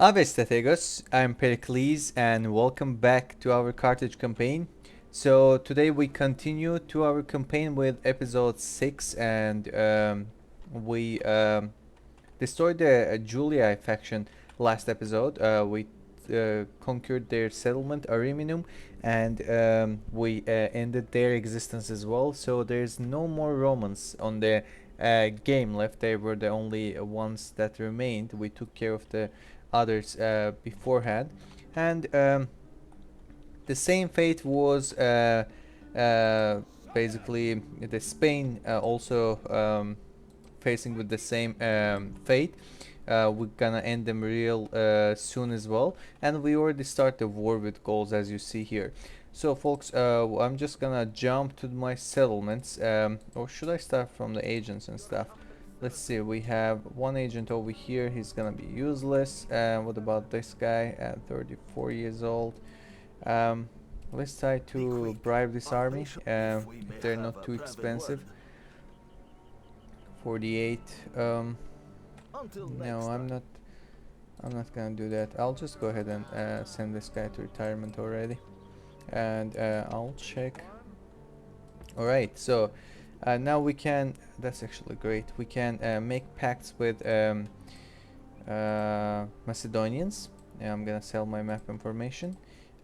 Ave strategos, I'm Pericles and welcome back to our Carthage campaign. So today we continue to our campaign with episode 6 and we destroyed the Julia faction last episode. We conquered their settlement, Ariminum, and we ended their existence as well. So there's no more Romans on the game left. They were the only ones that remained. We took care of the others beforehand, and the same fate was basically the Spain also facing with the same fate. We're gonna end them real soon as well, and we already start the war with GAULS as you see here. So folks, I'm just gonna jump to my settlements, or should I start from the agents and stuff? Let's see, we have one agent over here, he's gonna be useless. What about this guy at 34 years old? Um, let's try to bribe this army, if they're not too expensive. 48, no, I'm not gonna do that. I'll just go ahead and send this guy to retirement already. And I'll check. Alright, so now we can, that's actually great, we can make pacts with Macedonians. I'm gonna sell my map information.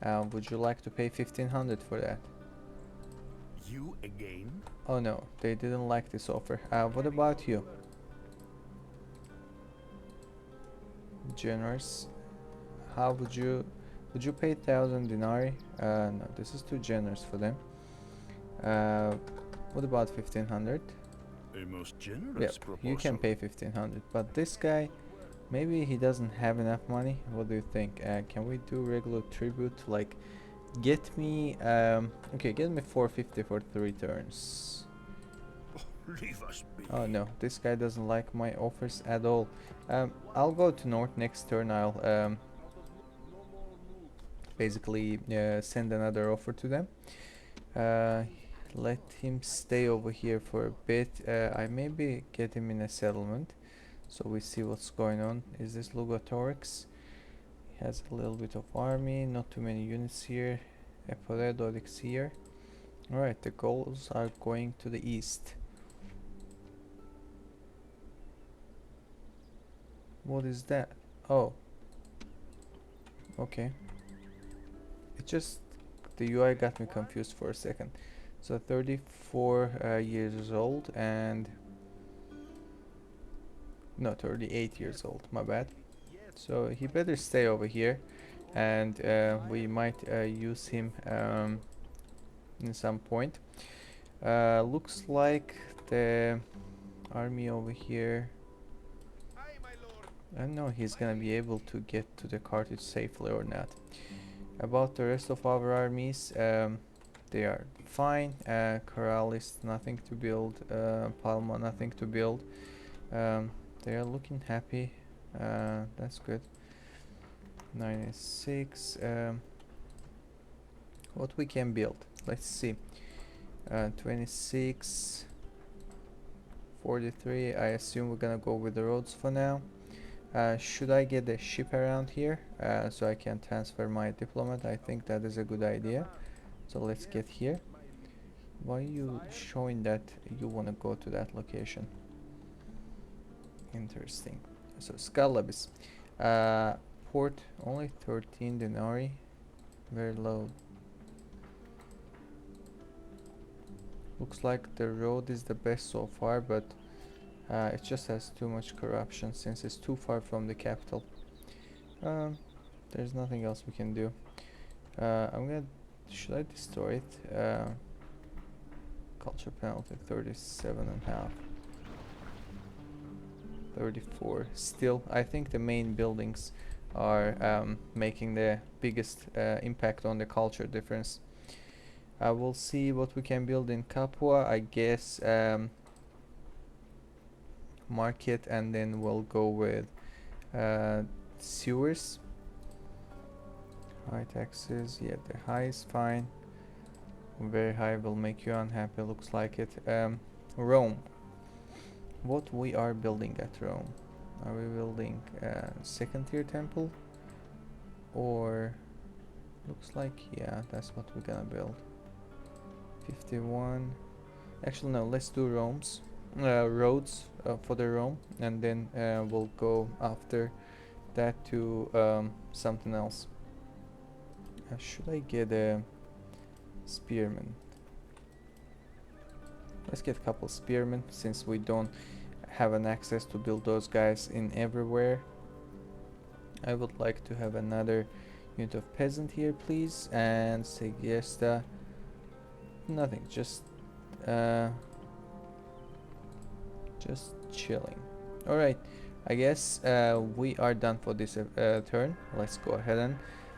Would you like to pay 1500 for that? You again? Oh no, they didn't like this offer. What about you? Generous. How would you pay 1000 denarii? No, this is too generous for them. What about 1500? A most generous Yep, proposal. you can pay 1500, but this guy, maybe he doesn't have enough money. What do you think? Can we do regular tribute? Like, get me, okay, get me 450 for 3 turns. Leave us be. Oh no, this guy doesn't like my offers at all. I'll go to north next turn. I'll basically send another offer to them. Let him stay over here for a bit. I maybe get him in a settlement, so we see what's going on. Is this Lugatorix? He has a little bit of army, not too many units here. Eporedorix here. Alright, the goals are going to the east. What is that? Oh. Okay. It just, the UI got me confused for a second. So 34 years old and no, 38 years old, my bad. So he better stay over here, and we might use him in some point. Looks like the army over here, I don't know he's gonna be able to get to the Carthage safely or not. About the rest of our armies, they are fine. Corralis, nothing to build. Palma, nothing to build. They are looking happy. That's good. 96. What we can build? Let's see. 26. 43. I assume we're gonna go with the roads for now. Should I get a ship around here so I can transfer my diplomat? I think that is a good idea. So let's get here. Why are you showing that you want to go to that location? Interesting. So Scalabis. Port only 13 denarii. Very low. Looks like the road is the best so far, but it just has too much corruption since it's too far from the capital. There's nothing else we can do. Should I destroy it? Culture penalty 37.5. 34. Still, I think the main buildings are making the biggest impact on the culture difference. We'll see what we can build in Capua. I guess market, and then we'll go with sewers. High taxes, yeah, the high is fine. Very high will make you unhappy, looks like it. Rome. What we are building at Rome? Are we building a second tier temple? Or looks like, yeah, that's what we're gonna build. 51. Actually, no, let's do roads for the Rome, and then we'll go after that to something else. Should I get a spearman? Let's get a couple spearmen, since we don't have an access to build those guys in everywhere. I would like to have another unit of peasant here, please, and Segesta. Nothing, just chilling. All right, I guess we are done for this turn. Let's go ahead and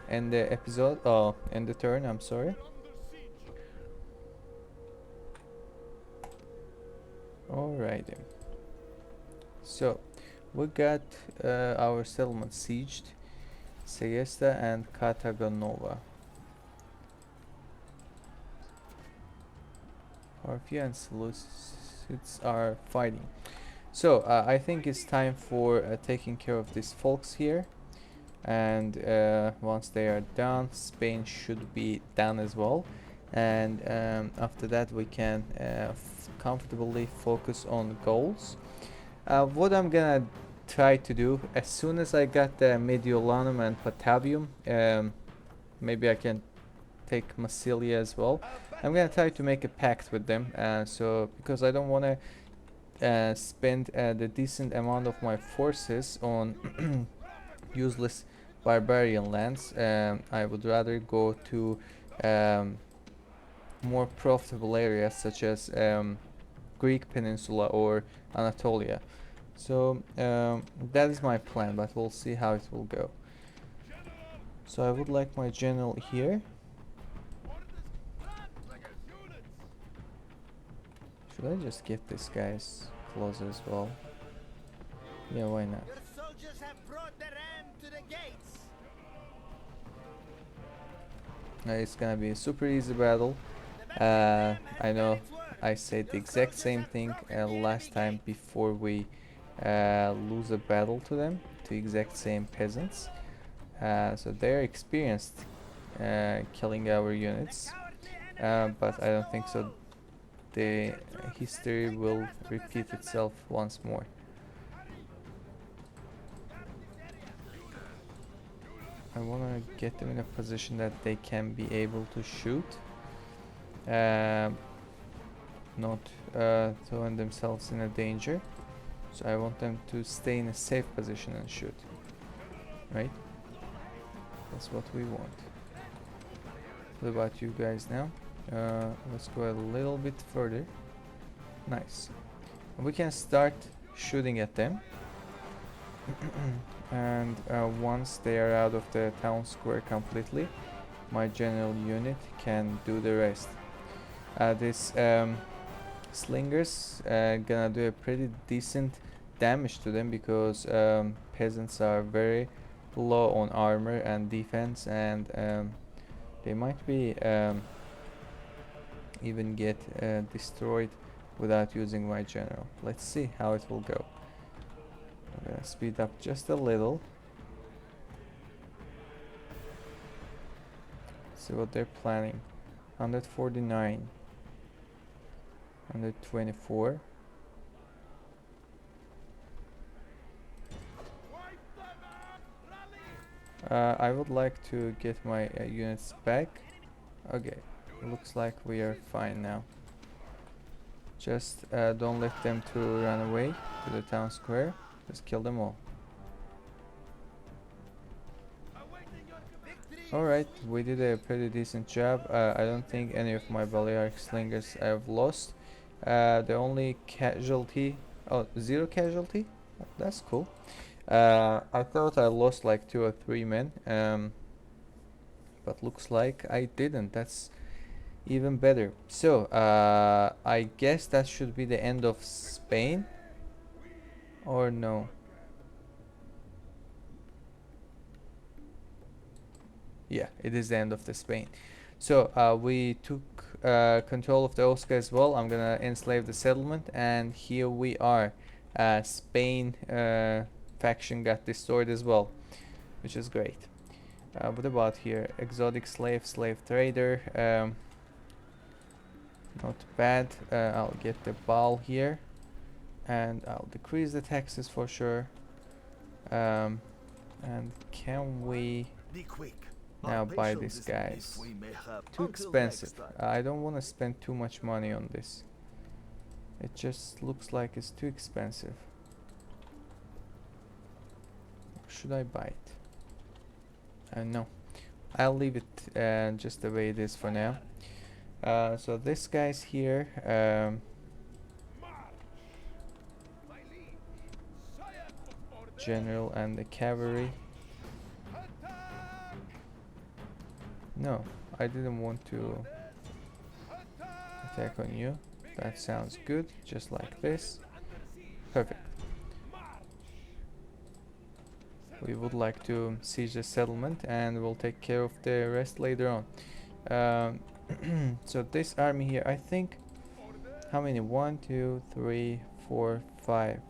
end the episode. Oh, end the turn. I'm sorry. Alrighty. So we got our settlement sieged, Segesta and Cartagonova. Parfia and Seleucids are fighting. So I think it's time for taking care of these folks here, and once they are done, Spain should be done as well, and after that we can comfortably focus on GAULS. What I'm gonna try to do, as soon as I got the Mediolanum and Patavium, maybe I can take Massilia as well. I'm gonna try to make a pact with them, so because I don't want to spend the decent amount of my forces on useless barbarian lands. I would rather go to more profitable areas such as Greek Peninsula or Anatolia. So that is my plan, but we'll see how it will go. So I would like my general here. Should I just get this guy's closer as well? Yeah, why not? Your soldiers have brought the ram to the gates. It's gonna be a super easy battle. I know I said the exact same thing last time before we lose a battle to them, to exact same peasants. So they're experienced killing our units, but I don't think so. The history will repeat itself once more. I want to get them in a position that they can be able to shoot, not throwing themselves in a danger. So I want them to stay in a safe position and shoot, right? That's what we want. What about you guys now? Let's go a little bit further. Nice. We can start shooting at them. And once they are out of the town square completely, my general unit can do the rest. This slingers gonna do a pretty decent damage to them, because peasants are very low on armor and defense, and they might be even get destroyed without using my general. Let's see how it will go. I'm gonna speed up just a little. See what they're planning. 149, 124. I would like to get my units back. Okay, looks like we are fine now. Just don't let them to run away to the town square. Just kill them all. Alright, we did a pretty decent job. I don't think any of my Balearic slingers I have lost. The only casualty... Oh, 0 casualty? That's cool. I thought I lost like 2 or 3 men. But looks like I didn't. That's even better. So, I guess that should be the end of Spain. Or no? Yeah, it is the end of the Spain. So we took control of the Osca as well. I'm gonna enslave the settlement, and here we are. Spain faction got destroyed as well, which is great. What about here? Exotic slave, slave trader. Not bad. I'll get the ball here, and I'll decrease the taxes for sure. And can we Be quick. now Our buy patience these is if guys? we may have Too until next expensive. time. I don't want to spend too much money on this. It just looks like it's too expensive. Should I buy it? No. I'll leave it just the way it is for now. So this guy's here. General and the cavalry. No, I didn't want to attack on you. That sounds good, just like this. Perfect. We would like to siege the settlement and we'll take care of the rest later on. So this army here, I think, how many? 1, 2, 3, 4, 5.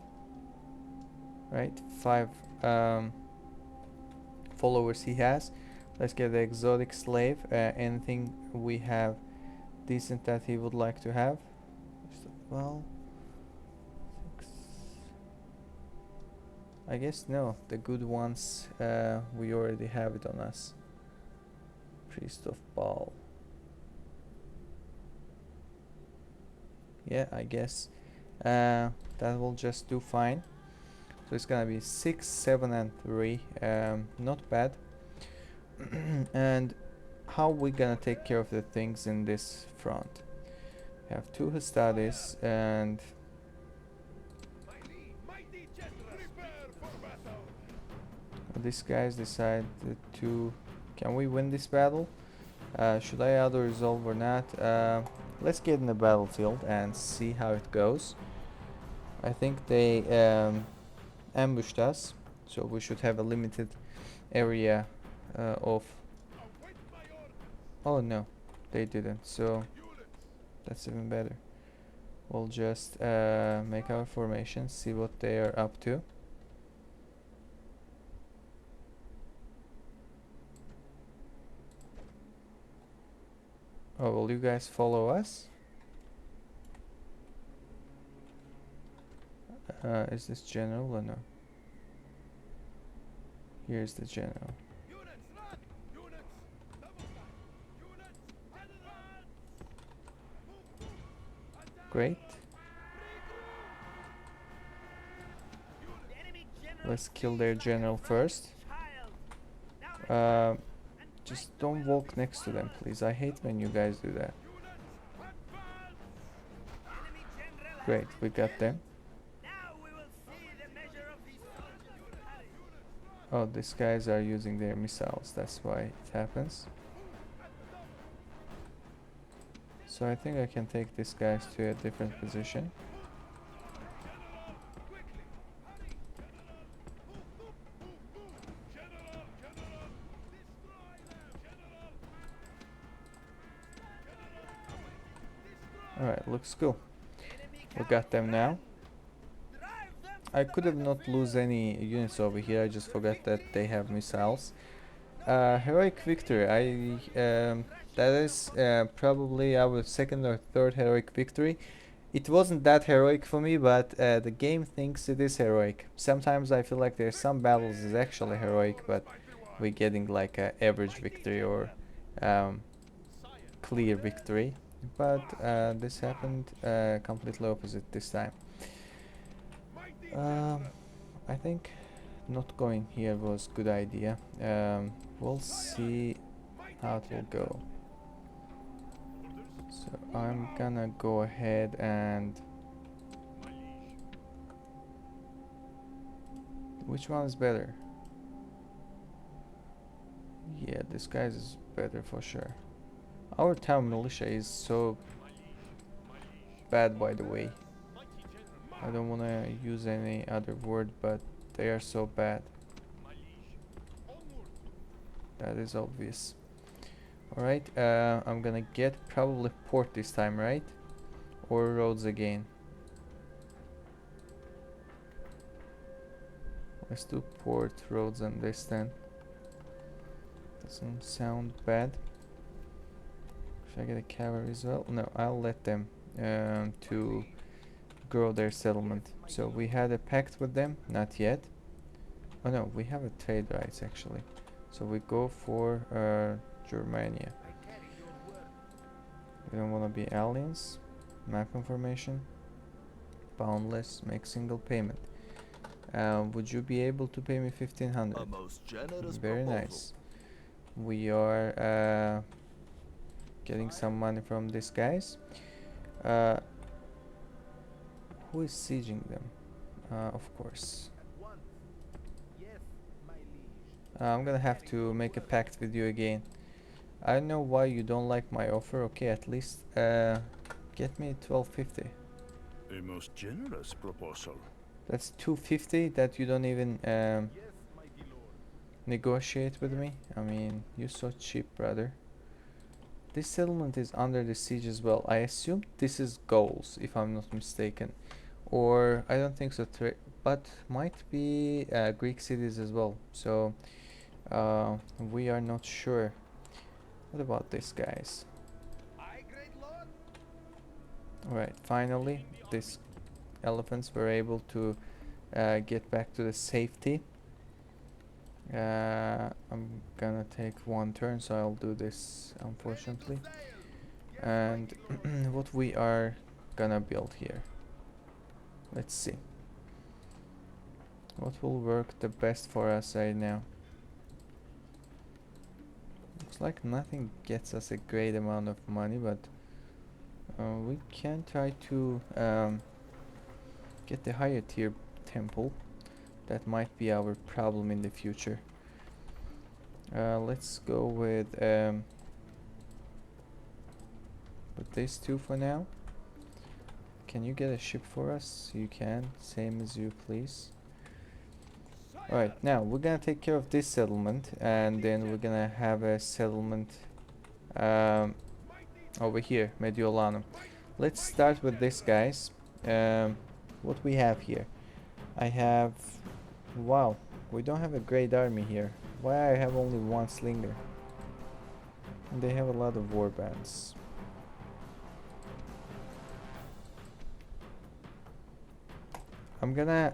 Right? 5 followers he has. Let's get the exotic slave. Anything we have decent that he would like to have? Well, 6. I guess no. The good ones, we already have it on us. Priest of Baal. Yeah, I guess that will just do fine. So it's gonna be 6, 7, and 3. Not bad. And how we gonna take care of the things in this front? We have 2 Hastades and these guys decided to. Can we win this battle? Should I auto resolve or not? Let's get in the battlefield and see how it goes. I think they ambushed us, so we should have a limited area of. Oh no, they didn't, so that's even better. We'll just make our formation, see what they are up to. Oh, will you guys follow us? Is this general or no? Here's the general. Great. Let's kill their general first. Just don't walk next to them, please. I hate when you guys do that. Great, we got them. Oh, these guys are using their missiles. That's why it happens. So I think I can take these guys to a different position. Alright, looks cool. We got them now. I could have not lose any units over here. I just forgot that they have missiles. Heroic victory. That is probably our second or third heroic victory. It wasn't that heroic for me, but the game thinks it is heroic. Sometimes I feel like there's some battles is actually heroic, but we're getting like a average victory or clear victory. But this happened completely opposite this time. I think not going here was good idea. We'll see how it will go. So I'm gonna go ahead and which one is better? Yeah, this guy's is better for sure. Our town militia is so bad, by the way. I don't want to use any other word, but they are so bad. That is obvious. Alright, I'm gonna get probably port this time, right? Or roads again. Let's do port, roads, and this then. Doesn't sound bad. Should I get a cavalry as well? No, I'll let them to grow their settlement. So we had a pact with them, not yet. Oh no, we have a trade rights actually. So we go for Germania. We don't want to be aliens. Map information. Boundless. Make single payment. Would you be able to pay me 1500? A most generous Very proposal. nice. We are getting some money from these guys. Who is sieging them? Of course. I'm gonna have to make a pact with you again. I don't know why you don't like my offer. Okay, at least get me 1250. A most generous proposal. That's 250 that you don't even negotiate with me. I mean, you're so cheap, brother. This settlement is under the siege as well. I assume this is GAULS, if I'm not mistaken. Or, I don't think so, but might be Greek cities as well. So, we are not sure. What about this, guys? Alright, finally, these elephants were able to get back to the safety. I'm gonna take one turn, so I'll do this, unfortunately. And what we are gonna build here. Let's see. What will work the best for us right now? Looks like nothing gets us a great amount of money, but we can try to get the higher tier temple. That might be our problem in the future. Let's go with these two for now. Can you get a ship for us? You can. Same as you, please. Alright, now we're gonna take care of this settlement, and then we're gonna have a settlement over here, Mediolanum. Let's start with this, guys. What we have here? I have... Wow, we don't have a great army here. Why I have only one slinger? And they have a lot of war bands. I'm gonna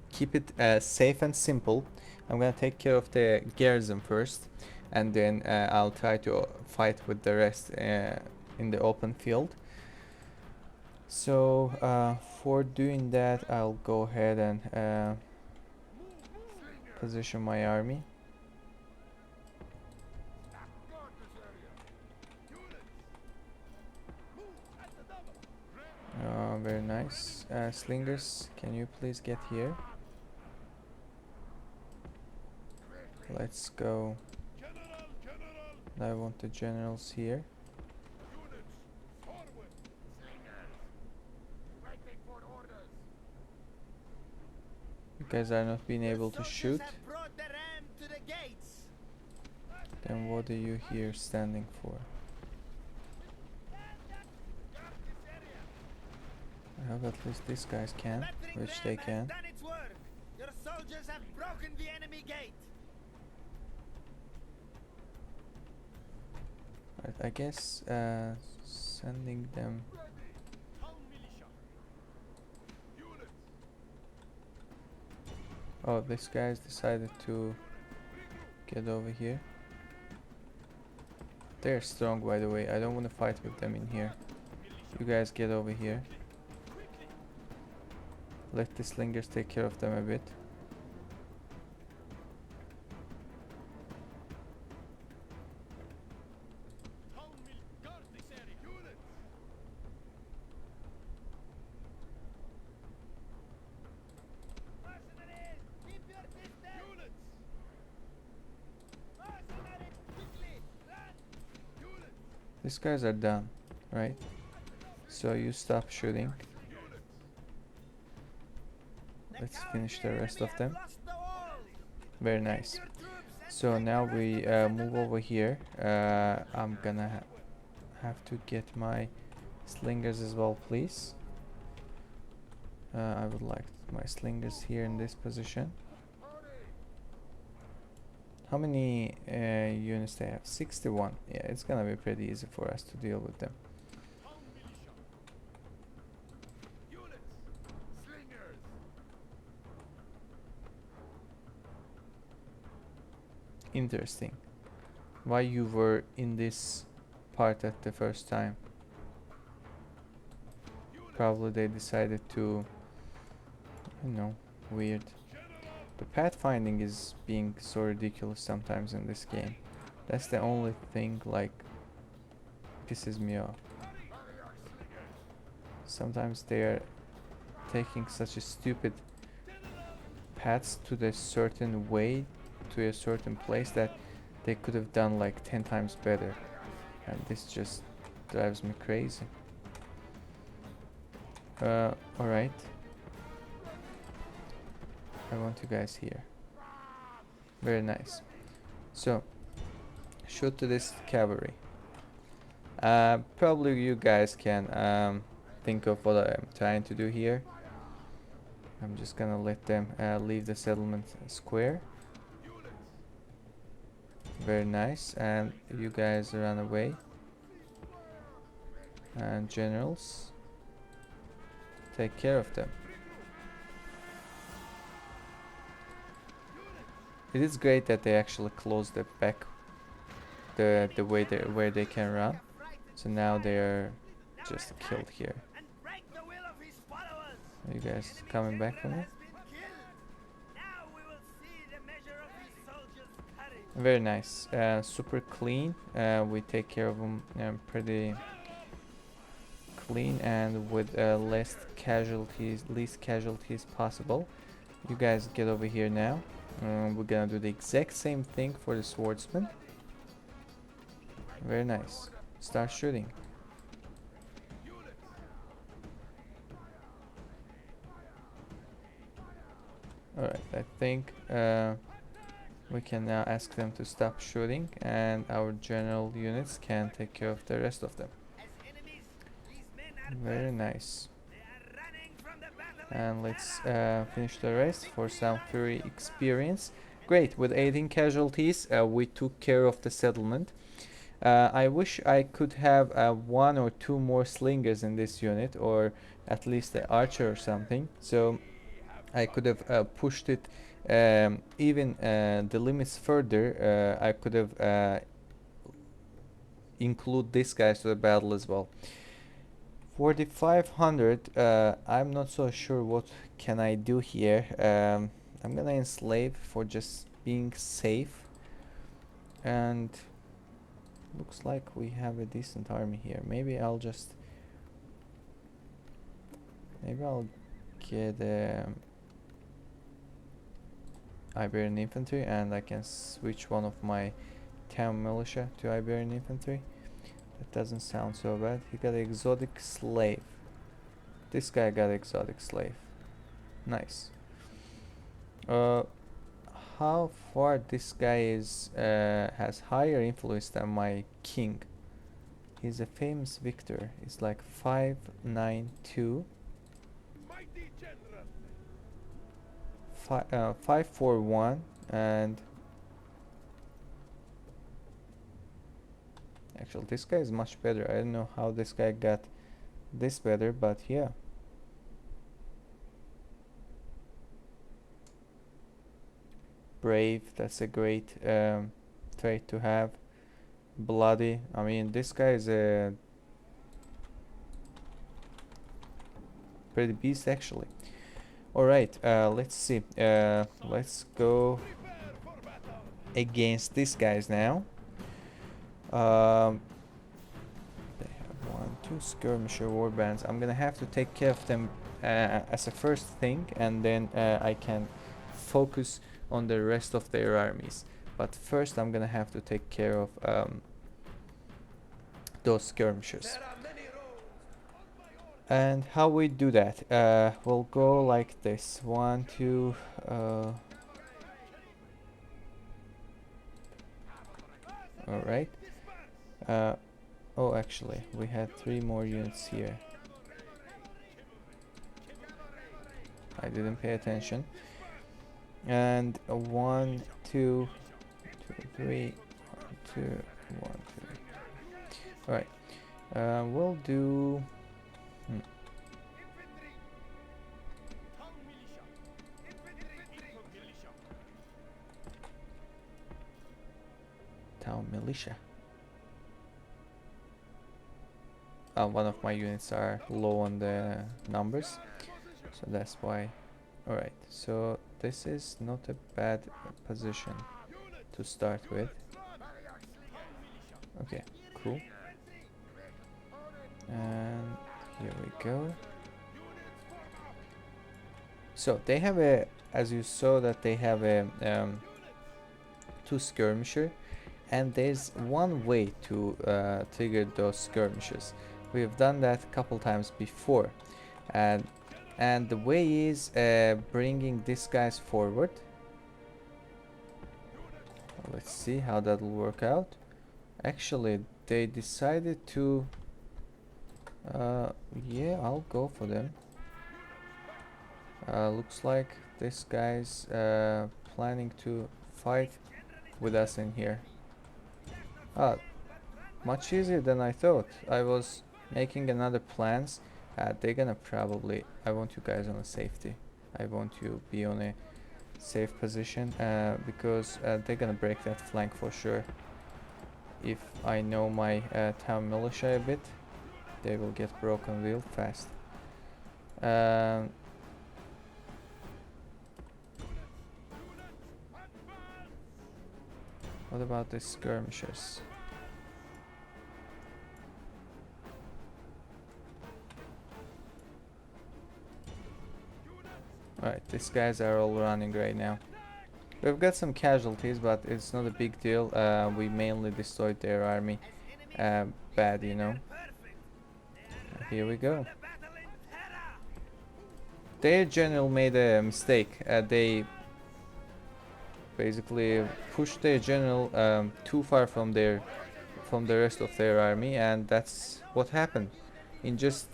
keep it safe and simple. I'm gonna take care of the garrison first, and then I'll try to fight with the rest in the open field. So for doing that, I'll go ahead and position my army. Very nice. Slingers, can you please get here? Let's go. I want the generals here. You guys are not being able to shoot. Then what are you here standing for? I hope at least these guys can, which they can. Your soldiers have broken the enemy gate. Right, I guess sending them. Oh, this guy's decided to get over here. They're strong, by the way. I don't want to fight with them in here. You guys get over here. Let the slingers take care of them a bit. These guys are done, right? So you stop shooting. Let's finish the rest of them. Very nice. So now we move over here. I'm gonna have to get my slingers as well, please. I would like my slingers here in this position. How many units they have? 61. Yeah, it's gonna be pretty easy for us to deal with them. Interesting. Why you were in this part at the first time? Probably they decided to, you know, weird. The pathfinding is being so ridiculous sometimes in this game. That's the only thing like pisses me off. Sometimes they are taking such a stupid paths to the certain way to a certain place that they could have done like 10 times better, and this just drives me crazy. Alright, I want you guys here. Very nice. So shoot to this cavalry. Probably you guys can think of what I'm trying to do here. I'm just gonna let them leave the settlement square. Very nice, and you guys run away. And generals, take care of them. It is great that they actually close the back, the way they where they can run. So now they are just killed here. Are you guys coming back for me? Very nice. Super clean. We take care of them pretty clean and with least casualties possible. You guys get over here now. We're gonna do the exact same thing for the swordsman. Very nice. Start shooting. Alright, I think we can now ask them to stop shooting, and our general units can take care of the rest of them. Very nice. And let's finish the rest for some fury experience. Great, with 18 casualties, we took care of the settlement. I wish I could have one or two more slingers in this unit, or at least an archer or something, so I could have pushed it even the limits further. I could have include these guys to the battle as well. 4500, I'm not so sure what can I do here. I'm gonna enslave for just being safe, and looks like we have a decent army here. Maybe I'll get Iberian infantry, and I can switch one of my town militia to Iberian infantry. That doesn't sound so bad. He got exotic slave. This guy got exotic slave. Nice. How far this guy is has higher influence than my king. He's a famous victor. It's like 592. 541, and actually this guy is much better. I don't know how this guy got this better, but yeah. Brave, that's a great trait to have. Bloody, I mean, this guy is a pretty beast actually. Alright, let's see. Let's go against these guys now. They have 1, 2 skirmisher warbands. I'm gonna have to take care of them as a first thing, and then I can focus on the rest of their armies. But first I'm gonna have to take care of those skirmishers. And how we do that? We'll go like this. 1, 2. Alright. Oh, actually, we had 3 more units here. I didn't pay attention. And 1, 2, 2, 3. 1, 2, 1, 2. All right. We'll do. Hmm. Town militia. One of my units are low on the numbers, so that's why. Alright, so this is not a bad position to start with. Okay, cool. And here we go. So they have a, as you saw that they have a 2 skirmisher, and there's one way to trigger those skirmishes. We have done that a couple times before, and the way is bringing these guys forward. Let's see how that will work out. Actually, they decided to yeah, I'll go for them. Looks like this guy's planning to fight with us in here. Much easier than I thought. I was making another plans. They're gonna probably, I want you guys on a safety. I want you be on a safe position because they're gonna break that flank for sure. If I know my town militia a bit, they will get broken real fast. What about the skirmishers? Alright, these guys are all running right now. We've got some casualties, but it's not a big deal. We mainly destroyed their army. Bad, you know. Here we go. Their general made a mistake. They basically pushed their general too far from the rest of their army, and that's what happened. In just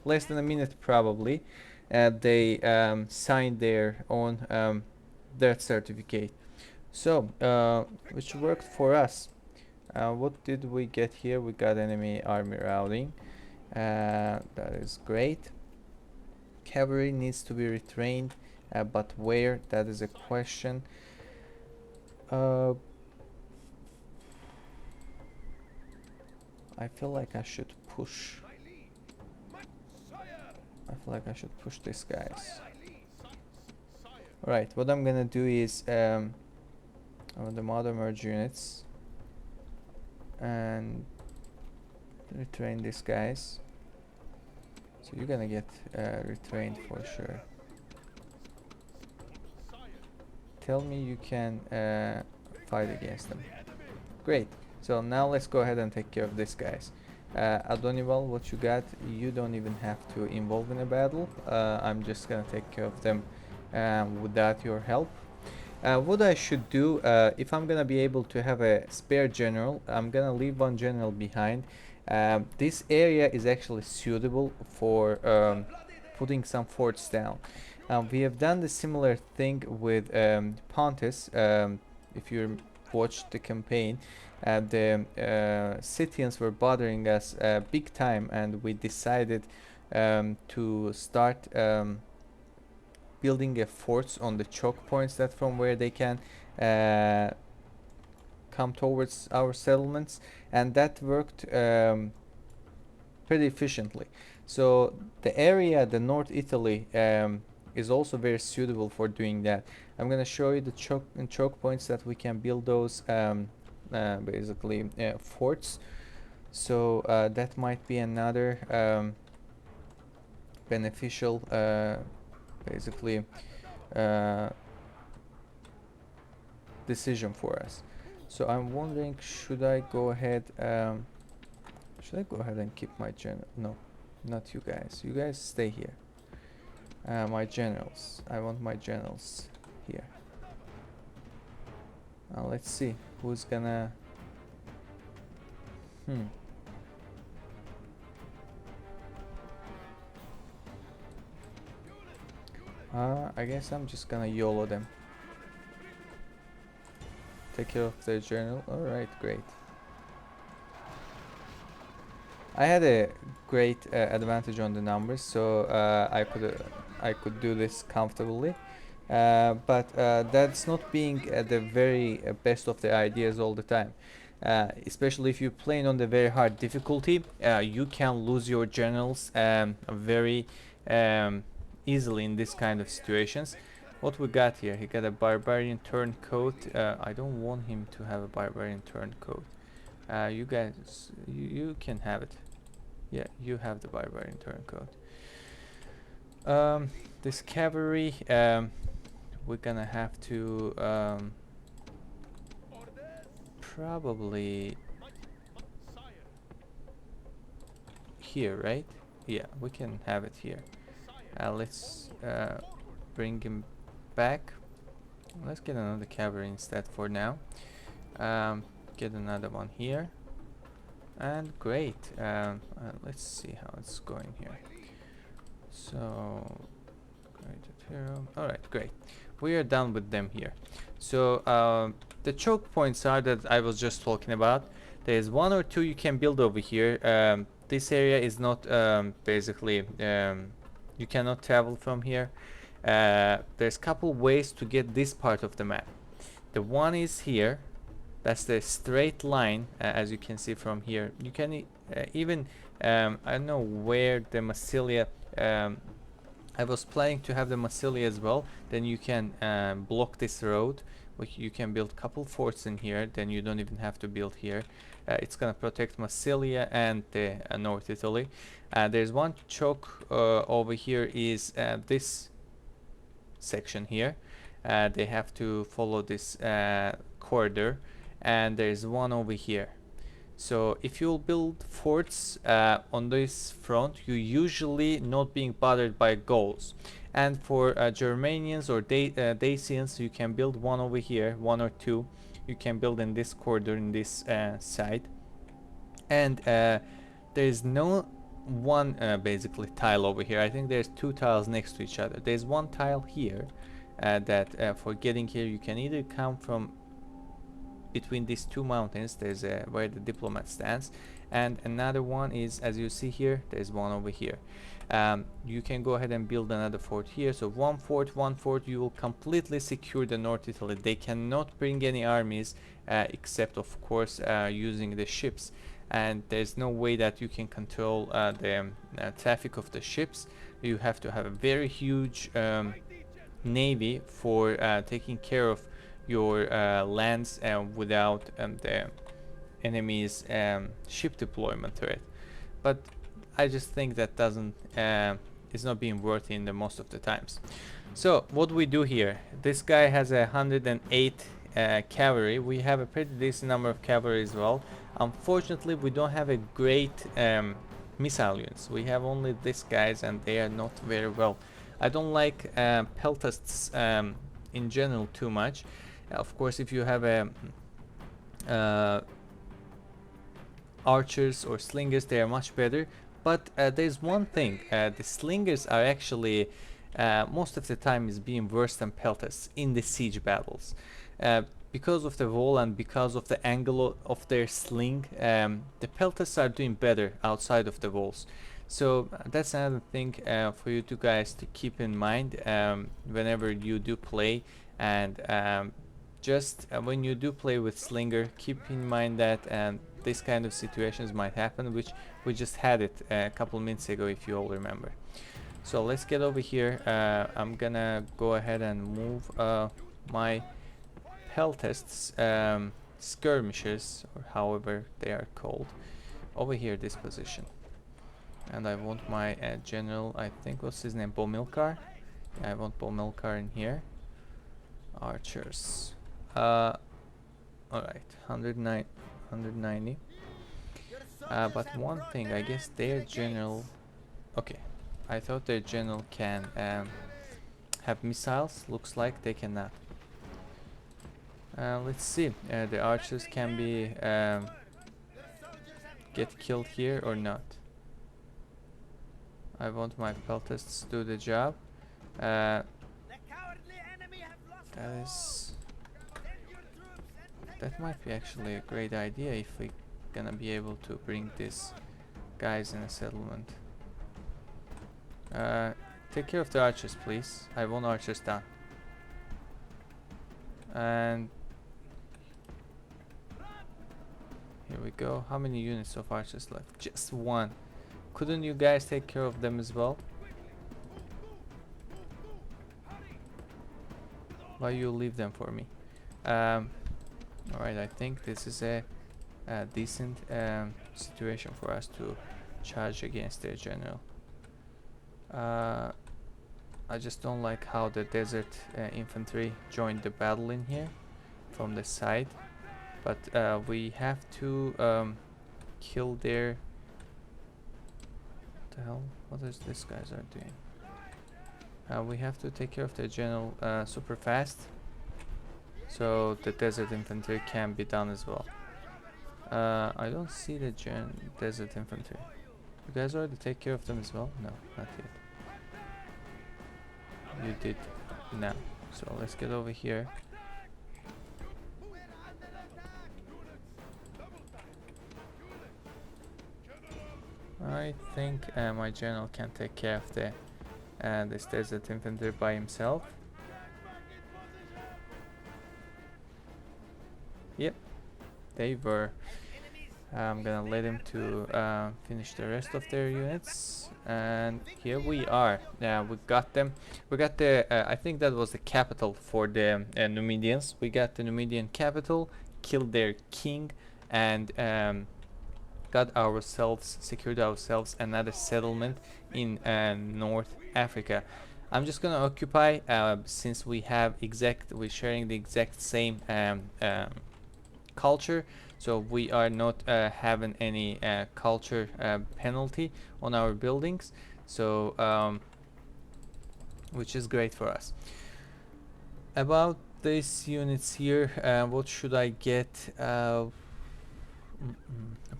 less than a minute, probably, they signed their own death certificate. So, which worked for us. What did we get here? We got enemy army routing. That is great. Cavalry needs to be retrained, but where? That is a question. I feel like I should push. I feel like I should push these guys. Right, what I'm gonna do is I want the modern merge units and retrain these guys. So you're gonna get retrained for sure. Tell me you can fight against them. Great. So now let's go ahead and take care of these guys. Adonival, what you got? You don't even have to involve in a battle. I'm just gonna take care of them without your help. What I should do, if I'm gonna be able to have a spare general, I'm gonna leave one general behind. This area is actually suitable for putting some forts down. We have done the similar thing with Pontus. If you watched the campaign, the Scythians were bothering us big time, and we decided to start building a forts on the choke points that from where they can come towards our settlements, and that worked pretty efficiently. So the area, the North Italy, is also very suitable for doing that. I'm gonna show you the choke points that we can build those basically forts. So that might be another beneficial basically decision for us. So I'm wondering, should I go ahead and keep my general? No, not you guys. You guys stay here. My generals. I want my generals here. Let's see who's gonna. I guess I'm just gonna YOLO them. Take care of the general. All right, great. I had a great advantage on the numbers, so I could do this comfortably. But that's not being the very best of the ideas all the time. Especially if you're playing on the very hard difficulty, you can lose your generals very um, easily in this kind of situations. What we got here? He got a barbarian turncoat. I don't want him to have a barbarian turncoat. You guys, you can have it. Yeah, you have the barbarian turncoat. This cavalry, we're gonna have to probably here, right? Yeah, we can have it here. Let's bring him back. Let's get another cavalry instead for now. Get another one here. And great. Let's see how it's going here. So, all right, great. We are done with them here. So the choke points are that I was just talking about. There's one or two you can build over here. This area is not basically you cannot travel from here. There's a couple ways to get this part of the map. The one is here. That's the straight line, as you can see from here. You can even I don't know where the Massilia. I was planning to have the Massilia as well. Then you can block this road. You can build couple forts in here. Then you don't even have to build here. It's gonna protect Massilia and the North Italy. There's one choke over here. Is this section here? They have to follow this corridor. And there's one over here. So if you'll build forts on this front, you usually not being bothered by GAULS. And for Germanians or Dacians, you can build one over here, one or two. You can build in this corridor, in this side. And there's no one basically tile over here. I think there's two tiles next to each other. There's one tile here that for getting here, you can either come from between these two mountains. There's where the diplomat stands, and another one is, as you see here, there's one over here. You can go ahead and build another fort here. So one fort, you will completely secure the North Italy. They cannot bring any armies except of course using the ships, and there's no way that you can control the traffic of the ships. You have to have a very huge navy for taking care of your lands without the enemy's ship deployment threat. But I just think that doesn't is not being worth in the most of the times. So what we do here, this guy has 108 cavalry. We have a pretty decent number of cavalry as well. Unfortunately, we don't have a great missile units. We have only these guys, and they are not very well. I don't like peltasts in general too much. Of course, if you have archers or slingers, they are much better. But there's one thing: the slingers are actually most of the time is being worse than peltasts in the siege battles. Because of the wall and because of the angle of their sling, the peltasts are doing better outside of the walls. So that's another thing for you two guys to keep in mind whenever you do play. And just when you do play with slinger, keep in mind that this kind of situations might happen, which we just had it a couple minutes ago, if you all remember. So let's get over here. I'm gonna go ahead and move my peltasts, skirmishers, or however they are called, over here, this position. And I want my general, I think, what's his name, Bomilcar? Yeah, I want Bomilcar in here. Archers. Alright, 190. But one thing, I guess their general... Okay, I thought their general can have missiles. Looks like they cannot. Let's see, the archers can be get killed here or not. I want my peltasts to do the job. That is... that might be actually a great idea if we gonna be able to bring these guys in a settlement. Take care of the archers, please. I want archers done. And here we go. How many units of archers left? Just one. Couldn't you guys take care of them as well? Why you leave them for me? Alright, I think this is a decent situation for us to charge against their general. I just don't like how the desert infantry joined the battle in here from the side, but we have to kill their... What the hell? What is this guys are doing? We have to take care of the general super fast, so the desert infantry can be done as well. I don't see the desert infantry. You guys already take care of them as well? No, not yet. You did now. So let's get over here. I think my general can take care of the this desert infantry by himself. Yep, they were. I'm gonna let him to finish the rest of their units, and here we are. We got them. We got the. I think that was the capital for the Numidians. We got the Numidian capital, killed their king, and secured ourselves another settlement in North Africa. I'm just gonna occupy since we're sharing the exact same culture. So we are not having any culture penalty on our buildings, so which is great for us. About these units here, what should I get?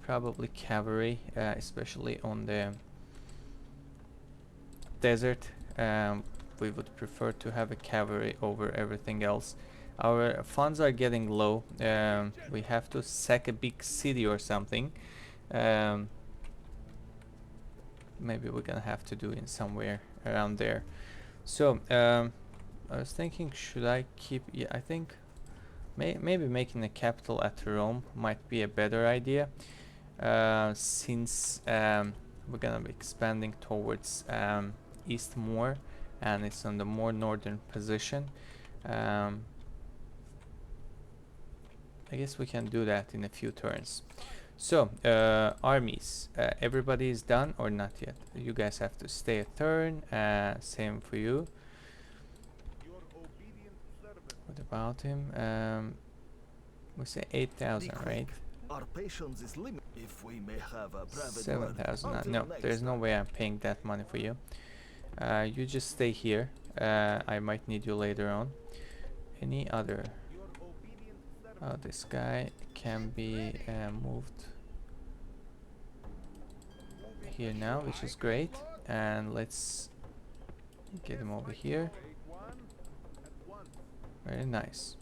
Probably cavalry, especially on the desert. We would prefer to have a cavalry over everything else. Our funds are getting low. We have to sack a big city or something. Maybe we're gonna have to do it somewhere around there. So I was thinking, should I keep... Yeah, I think maybe making a capital at Rome might be a better idea, since we're gonna be expanding towards east more, and it's on the more northern position. I guess we can do that in a few turns. So, armies. Everybody is done or not yet? You guys have to stay a turn. Same for you. What about him? We say 8,000, right? Our patience is limited. If we may have a private 7,000. No, there's no way I'm paying that money for you. You just stay here. I might need you later on. Any other? Oh, this guy can be moved here now, which is great. And let's get him over here. Very nice.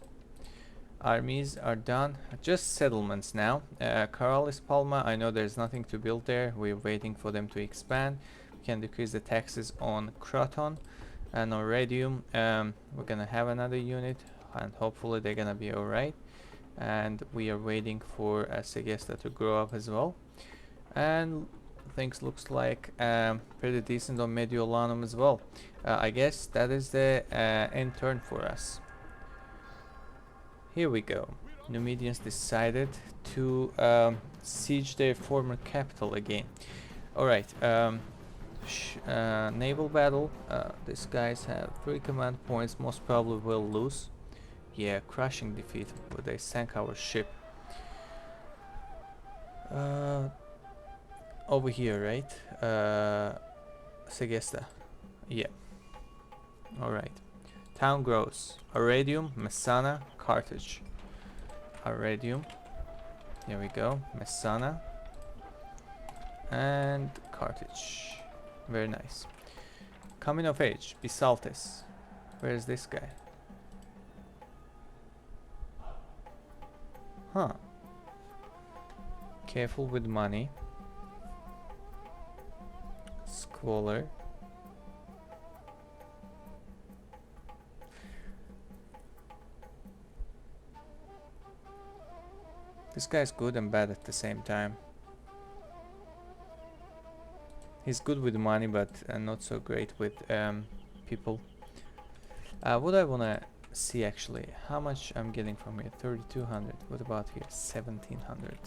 Armies are done. Just settlements now. Caralis Palma, I know there's nothing to build there. We're waiting for them to expand. We can decrease the taxes on Croton and on Radium. We're gonna have another unit, and hopefully they're gonna be alright. And we are waiting for Segesta to grow up as well. And things looks like pretty decent on Mediolanum as well. I guess that is the end turn for us. Here we go. Numidians decided to siege their former capital again. Alright, naval battle. These guys have 3 command points, most probably will lose. Yeah, crushing defeat, but they sank our ship. Over here, right? Segesta. Yeah. Alright. Town grows. Arradium, Messana, Carthage. Arradium. Here we go. Messana. And Carthage. Very nice. Coming of age. Bisaltes. Where is this guy? Huh. Careful with money. Squalor. This guy's good and bad at the same time. He's good with money, but not so great with people. What I wanna see actually, how much I'm getting from here? 3,200. What about here? 1,700.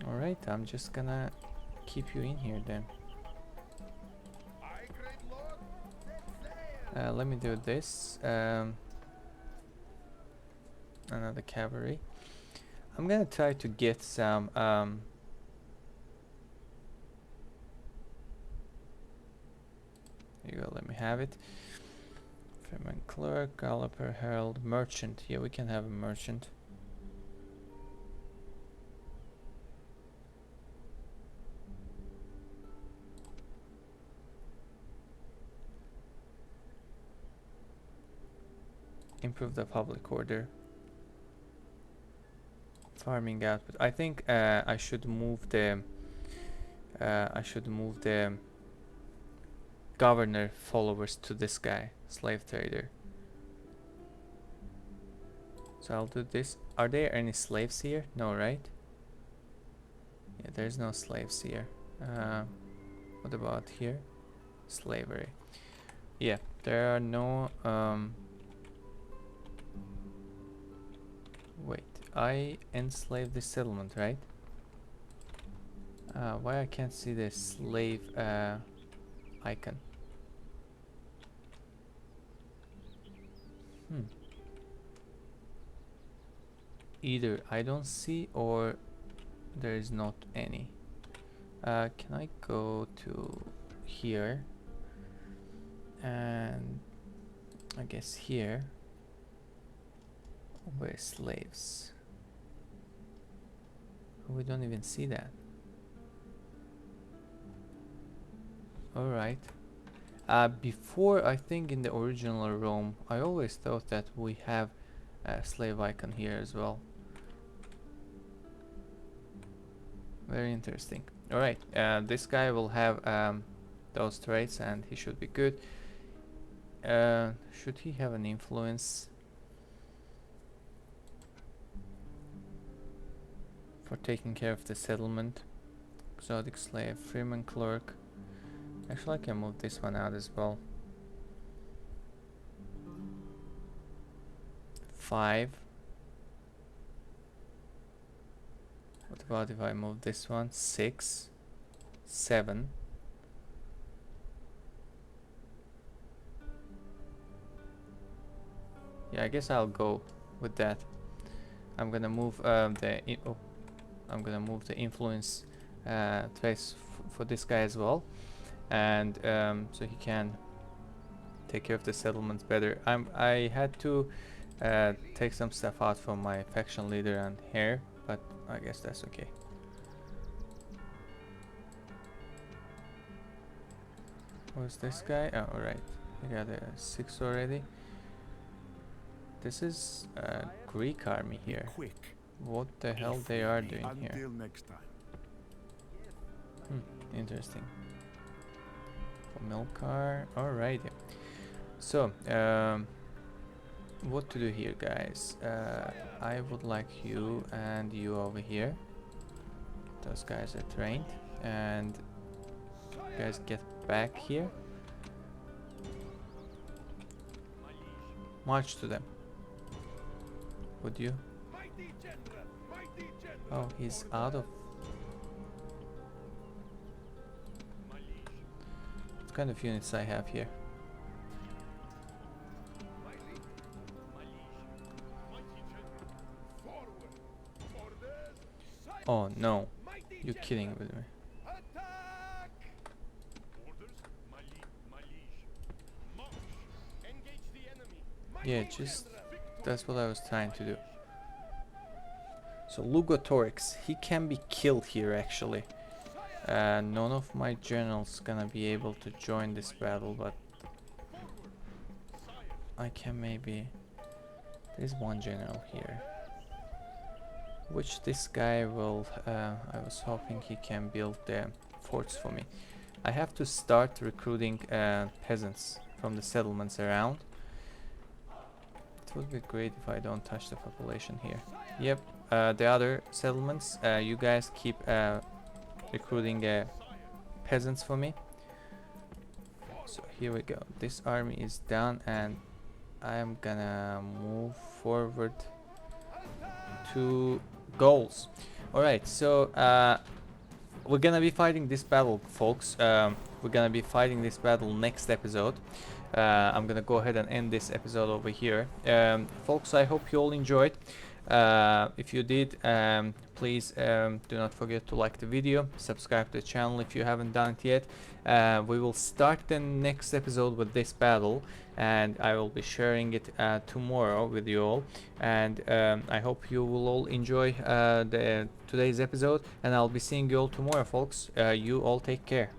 Alright, I'm just gonna keep you in here then. Aye, great lord. Set sail. Let me do this. Another cavalry. I'm gonna try to get some here you go, let me have it. Ferment clerk, galloper, herald, merchant. Yeah, we can have a merchant. Improve the public order. Farming output. I think I should move the governor followers to this guy, slave trader. So I'll do this. Are there any slaves here? No, right? Yeah, there's no slaves here. What about here? Slavery. Yeah, there are no wait, I enslaved the settlement, right? Why I can't see the slave icon? Either I don't see or there is not any. Can I go to here and I guess here? Where slaves? We don't even see that. Alright. Before, I think in the original Rome, I always thought that we have a slave icon here as well. Very interesting. Alright, this guy will have those traits and he should be good. Should he have an influence for taking care of the settlement? Exotic slave, freeman clerk. Actually, I can move this one out as well. 5. What about if I move this one? 6, 7. Yeah, I guess I'll go with that. I'm gonna move I'm gonna move the influence trace for this guy as well, and so he can take care of the settlements better. I had to take some stuff out from my faction leader and here, but I guess that's okay. Who's this guy? Oh, alright. We got a 6 already. This is a Greek army here. Quick. What the hell they are doing here? Until next time. Interesting. Milk car. Alrighty. So, what to do here, guys? I would like you and you over here. Those guys are trained, and you guys get back here. March to them. Would you? Oh, he's out of. What kind of units I have here? Oh no, you're kidding with me. Yeah, just that's what I was trying to do. So Lugotorix, he can be killed here actually. None of my generals gonna be able to join this battle, but I can maybe There's one general here, which this guy will, I was hoping he can build the forts for me. I have to start recruiting peasants from the settlements around. It would be great if I don't touch the population here. Yep, the other settlements, you guys keep recruiting peasants for me. So here we go. This army is done, and I am gonna move forward to GAULS. Alright, so we're gonna be fighting this battle, folks. We're gonna be fighting this battle next episode. I'm gonna go ahead and end this episode over here. Folks, I hope you all enjoyed. If you did, please do not forget to like the video, subscribe to the channel if you haven't done it yet. We will start the next episode with this battle, and I will be sharing it tomorrow with you all. And I hope you will all enjoy today's episode, and I'll be seeing you all tomorrow, folks. You all take care.